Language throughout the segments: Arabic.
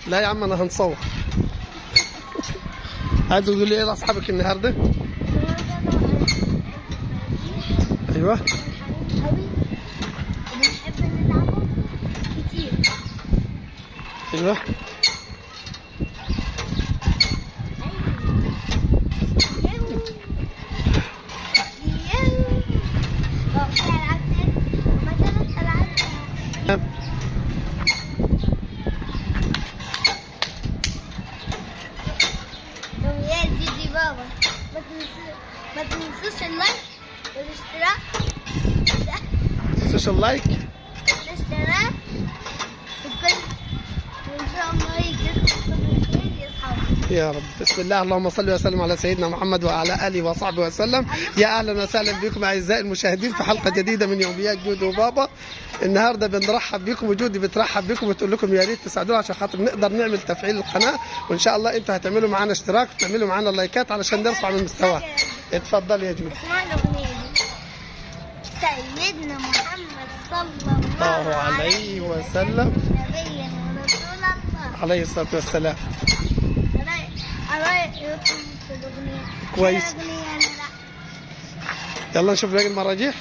لا يا عم انا هنصور. عايز تقول ايه لاصحابك النهارده؟ ايوه. بنحب نلعبه كتير. ايوه. دي بابا ما تنسوش اللايك والاشتراك. تنسوش اللايك والاشتراك وان شاء الله يجزيكم كل خير يا اصحابي. يا رب. بسم الله، اللهم صل وسلم على سيدنا محمد وعلى اله وصحبه وسلم. يا اهلا وسهلا بكم اعزائي المشاهدين في حلقه جديده من يوميات جود وبابا. النهارده بنرحب بكم وجودي بترحب بكم وتقول لكم يا ريت تساعدونا عشان خاطر نقدر نعمل تفعيل القناه، وان شاء الله انتوا هتعملوا معانا اشتراك وتعملوا معانا لايكات علشان نرفع من مستواه. اتفضل يا جود. اسمعوا الاغنيه دي. سيدنا محمد صلى الله عليه وسلم نبيا ورسول الله عليه الصلاه والسلام. رايكم في الاغنيه كويس. الاغنيه أنا لا. يلا نشوف باقي المراجيح.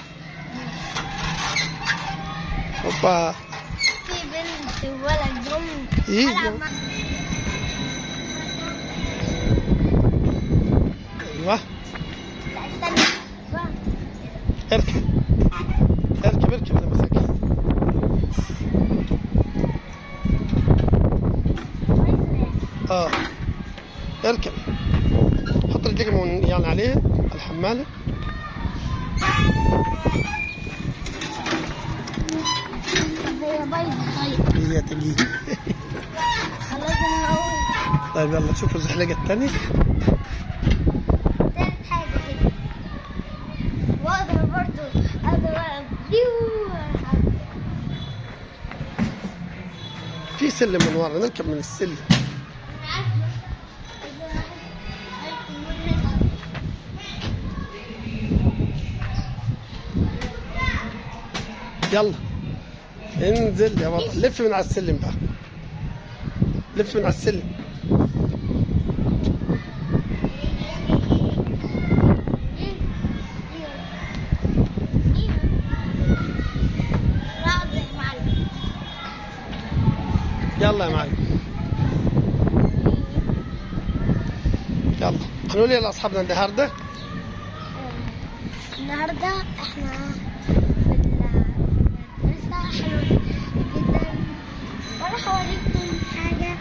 اوبا. في بنت وولد جم إيه؟ ألعب مع- ايوه. لا استنى بقى. اركب اركب اركب انا مساك. اه اركب. حط رجلك من يعني عليه الحماله. هي بايظه. طيب هي تجي. خلاص انا هقول طيب يلا شوفوا الزحلقه الثانيه. تالت حاجه كده. واقدر برضو اقدر بيو. في سلم من ورا نركب من السلم. يلا انزل يا بابا. لف من على السلم بقى. لف من على السلم. يلا يا معلم. يلا هنقول ايه لاصحابنا النهارده؟ النهارده احنا في المدرسة حلوة جدا. وراح اوريكم حاجة.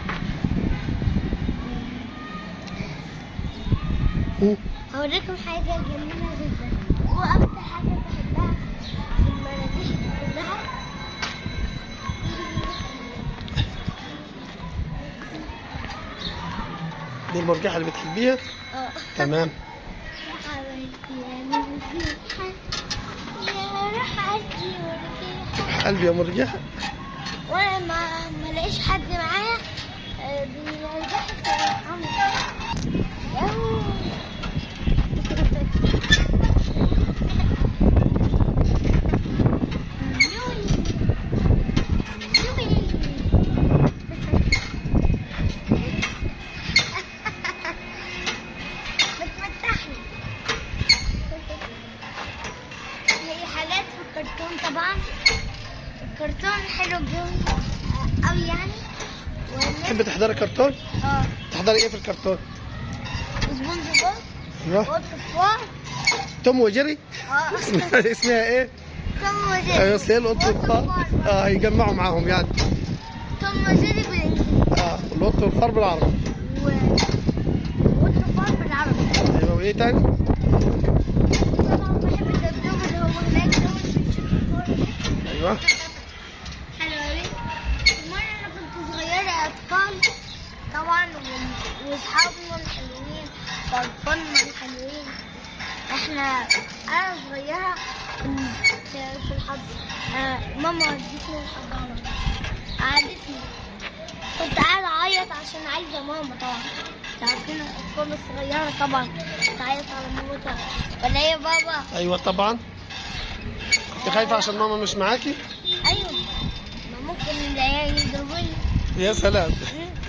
هوريكم حاجة جميلة جدا واكتر حاجة بحبها في المراجيح كلها. دي المرجحه اللي بتحبيها؟ تمام. قلبي يا مرجحه. وانا ما لاقيش حد معايا بيرجح بتمتحني. هي حاجات في الكرتون طبعا. الكرتون حلو قوي يعني. تحبي تحضري كرتون؟ تحضري ايه في الكرتون؟ سبونج بوب. ايوه. قط فار. توم وجيري. اسمها ايه؟ توم وجيري. ايوه سيل قط والفار. يجمعوا معاهم يعني. توم وجيري بالانجليزي. القط والفار بالعربي. وقط فار بالعربي. ايوه وايه تاني؟ طبعا بحب الدبدوب اللي هو هناك دوت بنشوف الفار. ايوه. حلو أوي. المرة أنا كنت صغيرة أطفال طبعا وأصحابنا الحلوين وأطفالنا الحلوين. أنا صغيرة كنت في الحضانة. ماما ودتني الحضانة قعدتني. كنت قاعدة أعيط عشان عايزة ماما طبعا. عارفين الأطفال الصغيرة طبعا تعيط على مامتها ولا إيه يا بابا؟ ايوه طبعا. كنت خايفه عشان ماما مش معاكي؟ ايوه ما ممكن العيال يضربوني. يا سلام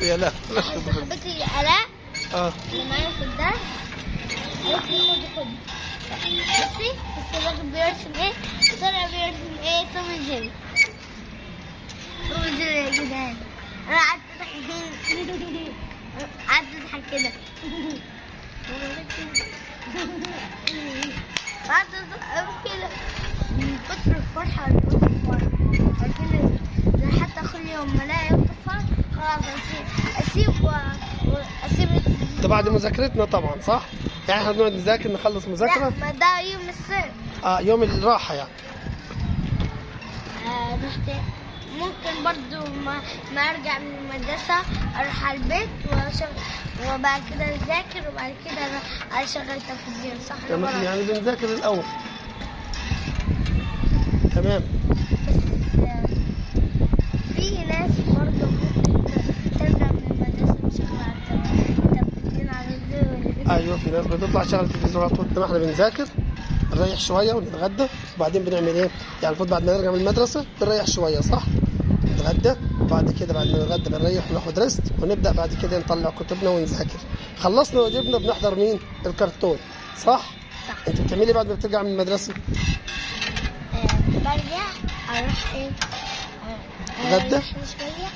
يا لا صاحبتي آلاء اه اللي معايا في الدرس قالت لي خدي بصي بس الراجل بيرسم ايه؟ طلع بيرسم ايه؟ توم وجيري. توم وجيري يا جدعان. انا قعدت اضحك كده. قعدت اضحك كده من كتر الفرحة عارفين ده حتى كل يوم ما الاقي يوم الفرح خلاص اسيب ده بعد مذاكرتنا طبعا صح؟ يعني احنا بنقعد نذاكر نخلص مذاكرة؟ لا ما ده يوم الصيف. يوم الراحة يعني. رحت ممكن برضو ما ارجع من المدرسة اروح على البيت وبعد كده اذاكر وبعد كده اشغل تلفزيون صح ولا غلط؟ يعني بنذاكر الأول. تمام. في ناس برضو ممكن ترجع من المدرسة مشغلة على التلفزيون على الزول. ايوه في ناس بتطلع شغل التلفزيون على طول. ما احنا بنذاكر نريح شويه ونتغدى وبعدين بنعمل ايه؟ يعني المفروض بعد ما نرجع من المدرسه بنريح شويه صح؟ نتغدى وبعد كده بعد ما نتغدى بنريح وناخد ريست ونبدا بعد كده نطلع كتبنا ونذاكر. خلصنا واجبنا بنحضر مين؟ الكرتون صح؟ انت بتعملي بعد ما بترجع من المدرسه؟ برجع اروح ايه؟ اتغدى؟ شوية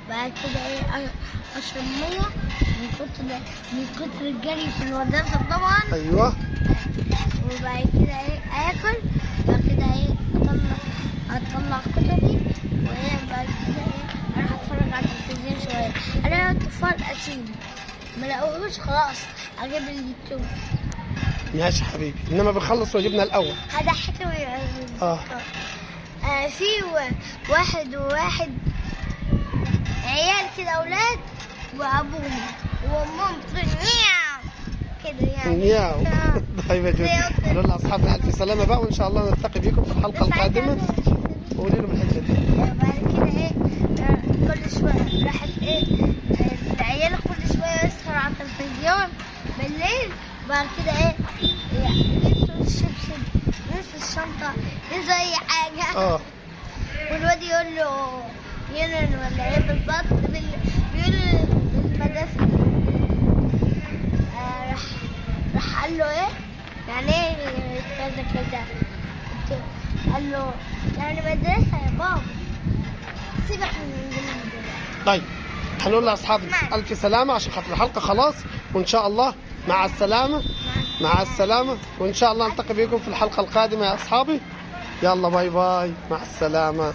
بعد كده ايه اشرب مية من كتر الجري في المدرسة طبعا. ايوه. وبعد كده ايه اكل بعد كده ايه اطلع كتبي وايه بعد كده ايه اروح اتفرج على التلفزيون شوية. انا الطفال اسيبه ما لاقوهوش خلاص اجيب اليوتيوب. ماشي حبيبي انما بنخلص واجبنا الاول. هضحكوا في واحد عيال كده اولاد وابوهم وامهم كده يعني نياو. طيب يا جود نقول لاصحابنا الف سلامه بقى وان شاء الله نلتقي بكم في الحلقه القادمه. قولي لهم الحته دي. بعد كده ايه كل شويه راحت ايه العيال كل شويه يسهروا على التلفزيون بالليل. بعد كده ايه ينسوا الشبشب ينسوا الشنطه ينسوا اي حاجه. والواد يقول له ينن ولا ايه بالظبط بيقول المدرسة راح قال له ايه يعني ايه كذا كذا قال له يعني مدرسة يا بابا سيبك من المدرسة. طيب هنقول لاصحابنا الف سلامه عشان خاطر الحلقه خلاص وان شاء الله مع السلامه مع السلامه وان شاء الله نلتقي بكم في الحلقه القادمه يا اصحابي. يلا باي باي مع السلامه.